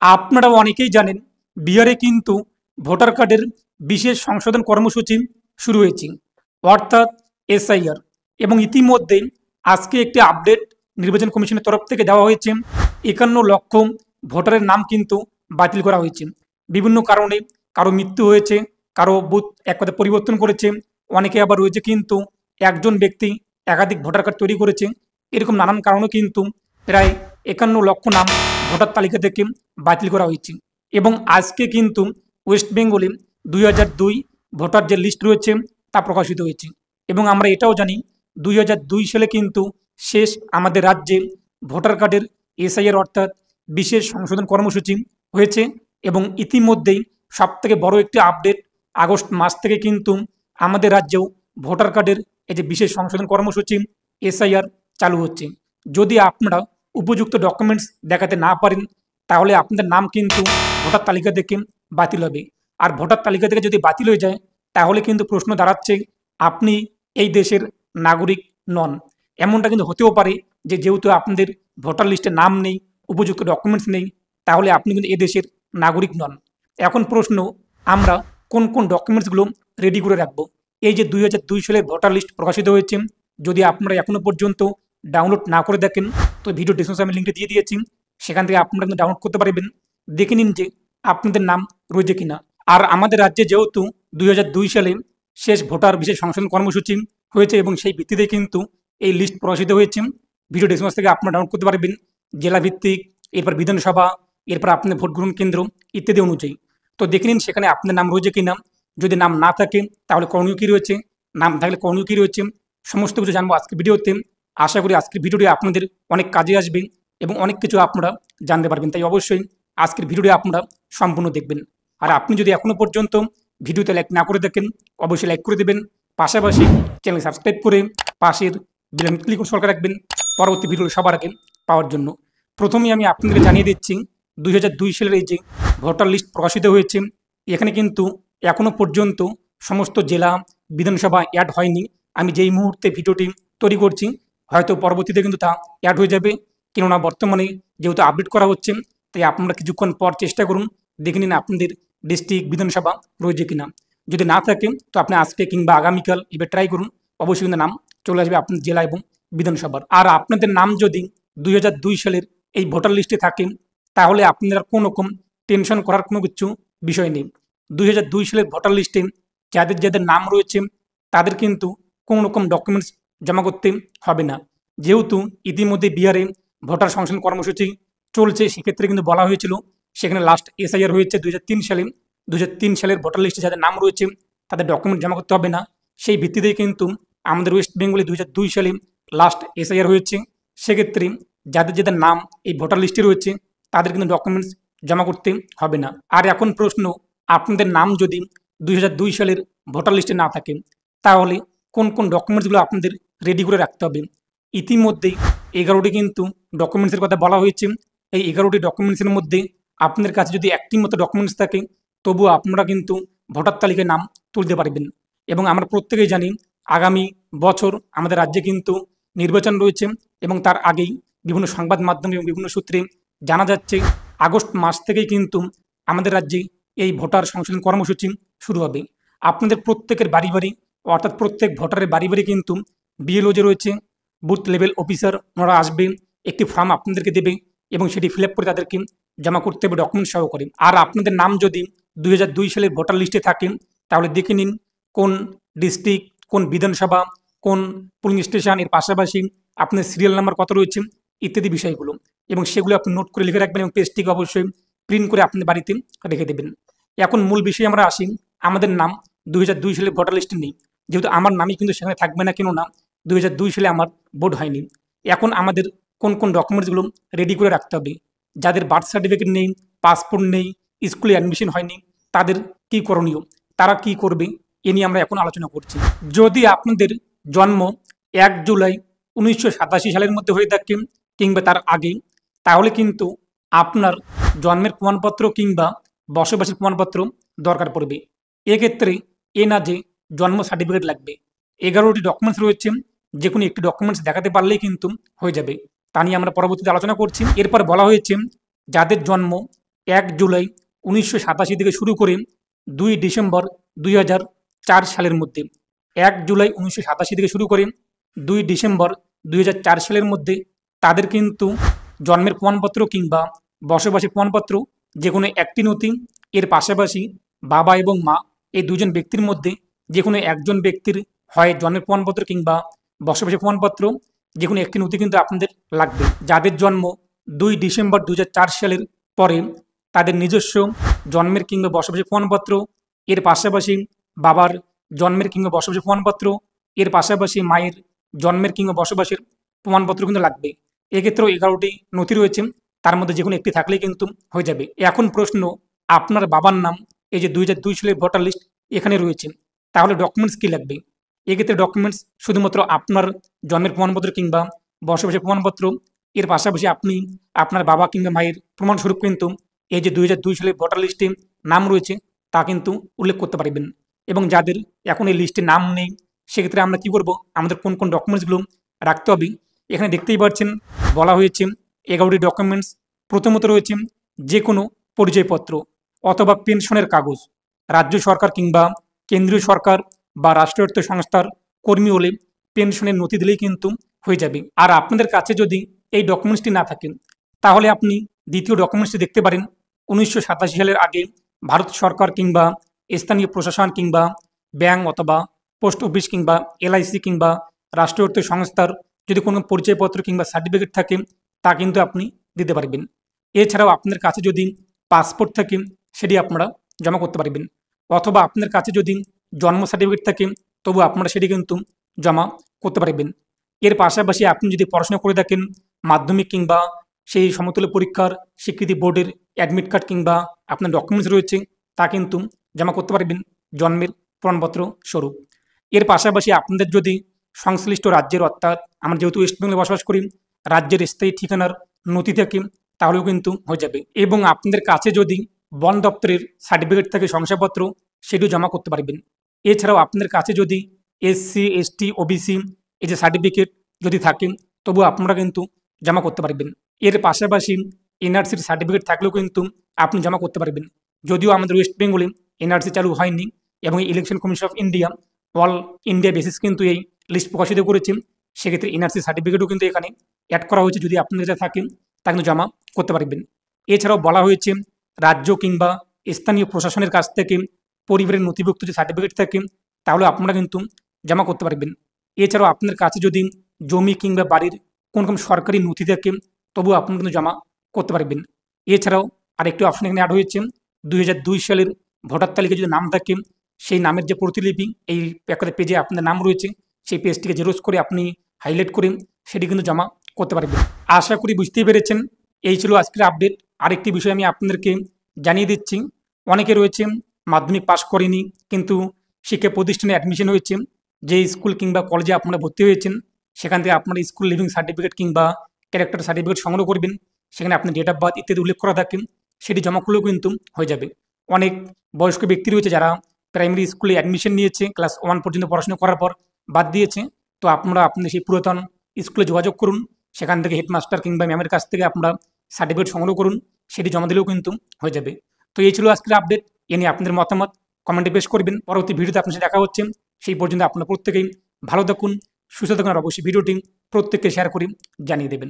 আপনারা অনেকেই জানেন বিহারে কিন্তু ভোটার কার্ডের বিশেষ সংশোধন কর্মসূচি শুরু হয়েছে, অর্থাৎ এসআইআর। এবং ইতিমধ্যেই আজকে একটি আপডেট নির্বাচন কমিশনের তরফ থেকে দেওয়া হয়েছে। 51 লক্ষ ভোটারের নাম কিন্তু বাতিল করা হয়েছে বিভিন্ন কারণে। কারো মৃত্যু হয়েছে, কারো বুথ এক কথা পরিবর্তন করেছে, অনেকে আবার রয়েছে কিন্তু একজন ব্যক্তি একাধিক ভোটার কার্ড তৈরি করেছে। এরকম নানান কারণে কিন্তু প্রায় 51 লক্ষ নাম ভোটার তালিকা থেকে বাতিল করা হয়েছে। এবং আজকে কিন্তু ওয়েস্ট বেঙ্গলে 2002 ভোটার যে লিস্ট রয়েছে তা প্রকাশিত হয়েছে। এবং আমরা এটাও জানি 2002 সালে কিন্তু শেষ আমাদের রাজ্যে ভোটার কার্ডের এসআইআর অর্থাৎ বিশেষ সংশোধন কর্মসূচি হয়েছে। এবং ইতিমধ্যেই সবথেকে বড় একটি আপডেট, আগস্ট মাস থেকে কিন্তু আমাদের রাজ্যেও ভোটার কার্ডের এই যে বিশেষ সংশোধন কর্মসূচি এসআইআর চালু হচ্ছে। যদি আপনারা উপযুক্ত ডকুমেন্টস দেখাতে না পারেন তাহলে আপনাদের নাম কিন্তু ভোটার তালিকা থেকে বাতিল হবে। আর ভোটার তালিকা থেকে যদি বাতিল হয়ে যায় তাহলে কিন্তু প্রশ্ন দাঁড়াচ্ছে আপনি এই দেশের নাগরিক নন। এমনটা কিন্তু হতেও পারে যে যেহেতু আপনাদের ভোটার লিস্টে নাম নেই, উপযুক্ত ডকুমেন্টস নেই, তাহলে আপনি কিন্তু এদেশের নাগরিক নন। এখন প্রশ্ন, আমরা কোন কোন ডকুমেন্টসগুলো রেডি করে রাখবো? এই যে 2002 সালের ভোটার লিস্ট প্রকাশিত হয়েছে, যদি আপনারা এখনো পর্যন্ত ডাউনলোড না করে দেখেন তো ভিডিও ডিসক্রিপশনে আমি লিঙ্কটা দিয়ে দিয়েছি, সেখান থেকে আপনারা কিন্তু ডাউনলোড করতে পারবেন। দেখে নিন যে আপনাদের নাম রয়েছে কিনা। আর আমাদের রাজ্যে যেহেতু 2002 সালে শেষ ভোটার বিশেষ সংশোধন কর্মসূচি হয়েছে এবং সেই ভিত্তিতে কিন্তু এই লিস্ট প্রকাশিত হয়েছে, ভিডিও ডিসক্রিপশন থেকে আপনারা ডাউনলোড করতে পারবেন জেলা ভিত্তিক, এরপর বিধানসভা, এরপর আপনাদের ভোট গ্রহণ কেন্দ্র ইত্যাদি অনুযায়ী। তো দেখে নিন সেখানে আপনার নাম রয়েছে কিনা। যদি নাম না থাকে তাহলে করণীয় কী রয়েছে, নাম থাকলে করণীয় কী রয়েছে, সমস্ত কিছু জানবো আজকের ভিডিওতে। আশা করি আজকের ভিডিওটি আপনাদের অনেক কাজে আসবে এবং অনেক কিছু আপনারা জানতে পারবেন। তাই অবশ্যই আজকের ভিডিওটি আপনারা সম্পূর্ণ দেখবেন। আর আপনি যদি এখনও পর্যন্ত ভিডিওতে লাইক না করে দেখেন অবশ্যই লাইক করে দেবেন, পাশাপাশি চ্যানেল সাবস্ক্রাইব করে পাশের বেল আইকন ক্লিক করে রাখবেন পরবর্তী ভিডিও সবার আগে পাওয়ার জন্য। প্রথমেই আমি আপনাদেরকে জানিয়ে দিচ্ছি 2002 সালের এই যে ভোটার লিস্ট প্রকাশিত হয়েছে, এখানে কিন্তু এখনও পর্যন্ত সমস্ত জেলা বিধানসভা অ্যাড হয়নি। আমি যেই মুহূর্তে ভিডিওটি তৈরি করছি হয়তো পরবর্তীতে কিন্তু তা অ্যাড হয়ে যাবে, কেননা বর্তমানে যেহেতু আপডেট করা হচ্ছে। তাই আপনারা কিছুক্ষণ পর চেষ্টা করুন, দেখে নিন আপনাদের ডিস্ট্রিক্ট বিধানসভা রয়েছে কিনা। যদি না থাকে তো আপনি আজকে কিংবা আগামীকাল এবার ট্রাই করুন, অবশ্যই কিন্তু নাম চলে আসবে আপনার জেলা এবং বিধানসভার। আর আপনাদের নাম যদি 2002 সালের এই ভোটার লিস্টে থাকে তাহলে আপনারা কোনো রকম টেনশন করার কোনো কিছু বিষয় নেই। 2002 সালের ভোটার লিস্টে যাদের যাদের নাম রয়েছে তাদের কিন্তু কোনো রকম ডকুমেন্টস জমা করতে হবে না। যেহেতু ইতিমধ্যে বিহারে ভোটার সংশোধন কর্মসূচি চলছে, সেক্ষেত্রে কিন্তু বলা হয়েছিল সেখানে লাস্ট এসআইআর হয়েছে 2003 সালে। 2003 সালের ভোটার লিস্টে যাদের নাম রয়েছে তাদের ডকুমেন্ট জমা করতে হবে না। সেই ভিত্তিতেই কিন্তু আমাদের ওয়েস্ট বেঙ্গলে 2002 সালে লাস্ট এসআইআর হয়েছে। সেক্ষেত্রে যাদের যাদের নাম এই ভোটার লিস্টে রয়েছে তাদের কিন্তু ডকুমেন্টস জমা করতে হবে না। আর এখন প্রশ্ন, আপনাদের নাম যদি 2002 সালের ভোটার লিস্টে না থাকে তাহলে কোন কোন ডকুমেন্টসগুলো আপনাদের রেডি করে রাখতে হবে? ইতিমধ্যেই 11টি কিন্তু ডকুমেন্টসের কথা বলা হয়েছে। এই 11টি ডকুমেন্টসের মধ্যে আপনাদের কাছে যদি একটি মতো ডকুমেন্টস থাকে তবুও আপনারা কিন্তু ভোটার তালিকায় নাম তুলতে পারবেন। এবং আমরা প্রত্যেকেই জানি আগামী বছর আমাদের রাজ্যে কিন্তু নির্বাচন রয়েছে এবং তার আগেই বিভিন্ন সংবাদ মাধ্যম এবং বিভিন্ন সূত্রে জানা যাচ্ছে আগস্ট মাস থেকেই কিন্তু আমাদের রাজ্যে এই ভোটার সংশোধন কর্মসূচি শুরু হবে। আপনাদের প্রত্যেকের বাড়ি বাড়ি অর্থাৎ প্রত্যেক ভোটারের বাড়ি বাড়ি কিন্তু বিএলও যে রয়েছে, বুথ লেভেল অফিসার, ওনারা আসবে, একটি ফর্ম আপনাদেরকে দেবে এবং সেটি ফিল আপ করে তাদেরকে জমা করতে হবে ডকুমেন্ট সহকারে। আর আপনাদের নাম যদি 2002 সালের ভোটার লিস্টে থাকে তাহলে দেখে নিন কোন ডিস্ট্রিক্ট, কোন বিধানসভা, কোন পুলিং স্টেশন, এর পাশাপাশি আপনার সিরিয়াল নাম্বার কত রয়েছে ইত্যাদি বিষয়গুলো, এবং সেগুলো আপনি নোট করে লিখে রাখবেন এবং পেজটিকে অবশ্যই প্রিন্ট করে আপনাদের বাড়িতে রেখে দেবেন। এখন মূল বিষয়ে আমরা আসি। আমাদের নাম 2002 সালের ভোটার লিস্টে নেই, যেহেতু আমার নামই কিন্তু সেখানে থাকবে না, কেন না 2002 সালে আমার ভোট হয়নি। এখন আমাদের কোন কোন ডকুমেন্টসগুলো রেডি করে রাখতে হবে? যাদের বার্থ সার্টিফিকেট নেই, পাসপোর্ট নেই, স্কুলে অ্যাডমিশন হয়নি, তাদের কি করণীয়, তারা কি করবে, এ নিয়ে আমরা এখন আলোচনা করছি। যদি আপনাদের জন্ম 1 জুলাই 1987 সালের মধ্যে হয়ে থাকে কিংবা তার আগে, তাহলে কিন্তু আপনার জন্মের প্রমাণপত্র কিংবা বসবাসের প্রমাণপত্র দরকার পড়বে। এক্ষেত্রে না যে জন্ম সার্টিফিকেট লাগবে। 11টি ডকুমেন্টস রয়েছে, যে কোনো একটি ডকুমেন্টস দেখাতে পারলেই কিন্তু হয়ে যাবে। তা নিয়ে আমরা পরবর্তীতে আলোচনা করছি। এরপর বলা হয়েছে যাদের জন্ম 1 জুলাই 1987 থেকে শুরু করে 2 ডিসেম্বর 2004 সালের মধ্যে। 1 জুলাই 1987 থেকে শুরু করে 2 ডিসেম্বর 2004 সালের মধ্যে তাদের কিন্তু জন্মের প্রমাণপত্র কিংবা বসবাসের প্রমাণপত্র যে কোনো একটি নথি, এর পাশাপাশি বাবা এবং মা এই দুজন ব্যক্তির মধ্যে যে কোনো একজন ব্যক্তির হয় জন্মের প্রমাণপত্র কিংবা বসবাসের প্রমাণপত্র যে কোনো একটি নথি কিন্তু আপনাদের লাগবে। যাদের জন্ম 2 ডিসেম্বর 2004 সালের পরে তাদের নিজস্ব জন্মের কিংবা বসবাসের প্রমাণপত্র, এর পাশাপাশি বাবার জন্মের কিংবা বসবাসের প্রমাণপত্র, এর পাশাপাশি মায়ের জন্মের কিংবা বসবাসের প্রমাণপত্র কিন্তু লাগবে। এক্ষেত্রেও 11টি নথি রয়েছে, তার মধ্যে যে কোনো একটি থাকলেই কিন্তু হয়ে যাবে। এখন প্রশ্ন, আপনার বাবার নাম এই যে 2002 সালের ভোটার লিস্ট এখানে রয়েছে, তাহলে ডকুমেন্টস কী লাগবে? এক্ষেত্রে ডকুমেন্টস শুধুমাত্র আপনার জন্মের প্রমাণপত্র কিংবা বসবাসের প্রমাণপত্র, এর পাশাপাশি আপনি আপনার বাবা কিংবা মায়ের প্রমাণস্বরূপ কিন্তু এই যে 2002 সালের ভোটার লিস্টে নাম রয়েছে তা কিন্তু উল্লেখ করতে পারবেন। এবং যাদের এখন এই লিস্টে নাম নেই, সেক্ষেত্রে আমরা কী করব, আমাদের কোন কোন ডকুমেন্টসগুলো রাখতে হবে এখানে দেখতেই পাচ্ছেন বলা হয়েছে 11টি ডকুমেন্টস। প্রথমত রয়েছে যে কোনো পরিচয়পত্র অথবা পেনশনের কাগজ, রাজ্য সরকার কিংবা কেন্দ্রীয় সরকার বা রাষ্ট্রায়ত্ত সংস্থার কর্মী হলে পেনশনের নথি দিলেই কিন্তু হয়ে যাবে। আর আপনাদের কাছে যদি এই ডকুমেন্টসটি না থাকে, তাহলে আপনি দ্বিতীয় ডকুমেন্টসটি দেখতে পারেন। 1987 সালের আগে ভারত সরকার কিংবা স্থানীয় প্রশাসন কিংবা ব্যাংক অথবা পোস্ট অফিস কিংবা এলআইসি কিংবা রাষ্ট্রায়ত্ত সংস্থার যদি কোনো পরিচয়পত্র কিংবা সার্টিফিকেট থাকে তা কিন্তু আপনি দিতে পারবেন। এছাড়াও আপনার কাছে যদি পাসপোর্ট থাকে সেটি আপনারা জমা করতে পারবেন, অথবা আপনার কাছে যদি জন্ম সার্টিফিকেট থাকে তবু আপনারা সেটি কিন্তু জমা করতে পারবেন। এর পাশাপাশি আপনি যদি পড়াশোনা করে থাকেন, মাধ্যমিক কিংবা সেই সমতুল্য পরীক্ষার স্বীকৃতি বোর্ডের অ্যাডমিট কার্ড কিংবা আপনার ডকুমেন্টস রয়েছে তা কিন্তু জমা করতে পারবেন জন্মের প্রমাণপত্র স্বরূপ। এর পাশাপাশি আপনাদের যদি সংশ্লিষ্ট রাজ্যের, অর্থাৎ আমরা যেহেতু ওয়েস্ট বেঙ্গলে বসবাস করি, রাজ্যের স্থায়ী ঠিকানার নথি থাকে তাহলেও কিন্তু হয়ে যাবে। এবং আপনাদের কাছে যদি বন দপ্তরের সার্টিফিকেট থাকে, শংসাপত্র, সেটিও জমা করতে পারবেন। এছাড়াও আপনাদের কাছে যদি এসসি এসটি ওবিসি এই যে সার্টিফিকেট যদি থাকে তবু আপনারা কিন্তু জমা করতে পারবেন। এর পাশাপাশি এনআরসির সার্টিফিকেট থাকলেও কিন্তু আপনি জমা করতে পারবেন। যদিও আমাদের ওয়েস্ট বেঙ্গলে এনআরসি চালু হয়নি এবং election commission of India all India basis কিন্তু এই লিস্ট প্রকাশিত করেছে, সেক্ষেত্রে এনআরসি সার্টিফিকেটও কিন্তু এখানে অ্যাড করা হয়েছে। যদি আপনাদের কাছে থাকে তা কিন্তু জমা করতে পারবেন। এছাড়াও বলা হয়েছে রাজ্য কিংবা স্থানীয় প্রশাসনের কাছ থেকে পরিবারের নথিভুক্ত যে সার্টিফিকেট থাকে তাহলে আপনারা কিন্তু জমা করতে পারবেন। এছাড়াও আপনার কাছে যদি জমি কিংবা বাড়ির কোন কোন সরকারি নথি থাকে তবুও আপনারা কিন্তু জমা করতে পারবেন। এছাড়াও আরেকটি অপশন এখানে অ্যাড হয়েছে, 2002 সালের ভোটার তালিকায় যদি নাম থাকে সেই নামের যে প্রতিলিপি এই একটা পেজে আপনার নাম রয়েছে, সেই পেজটিকে জেরক্স করে আপনি হাইলাইট করে সেটি কিন্তু জমা করতে পারবেন। আশা করি বুঝতেই পেরেছেন। এই ছিল আজকের আপডেট। আরেকটি বিষয় আমি আপনাদেরকে জানিয়ে দিচ্ছি, অনেকে রয়েছে মাধ্যমিক পাস করেনি কিন্তু শিক্ষা প্রতিষ্ঠানে অ্যাডমিশন হয়েছে, যে স্কুল কিংবা কলেজে আপনারা ভর্তি হয়েছেন সেখান থেকে আপনার স্কুল লিভিং সার্টিফিকেট কিংবা ক্যারেক্টার সার্টিফিকেট সংগ্রহ করবেন। সেখানে আপনি ডেট অফ বার্থ ইত্যাদি উল্লেখ করা থাকে, সেটি জমা করলেও কিন্তু হয়ে যাবে। অনেক বয়স্ক ব্যক্তি রয়েছে যারা প্রাইমারি স্কুলে অ্যাডমিশন নিয়েছে, ক্লাস 1 পর্যন্ত পড়াশোনা করার পর বাদ দিয়েছে, তো আপনারা আপনি সেই পুরাতন স্কুলে যোগাযোগ করুন, সেখান থেকে হেডমাস্টার কিংবা ম্যামের কাছ থেকে আপনারা সার্টিফিকেট সংগ্রহ করুন, সেটি জমা দিলেও কিন্তু হয়ে যাবে। তো এই ছিল আজকের আপডেট। এ নিয়ে আপনাদের মতামত কমেন্টে পেশ করবেন। পরবর্তী ভিডিওতে আপনার সাথে দেখা হচ্ছে, সেই পর্যন্ত আপনারা প্রত্যেকেই ভালো থাকুন, সুস্থ থাকুন। আর অবশ্যই ভিডিওটি প্রত্যেককে শেয়ার করে জানিয়ে দেবেন।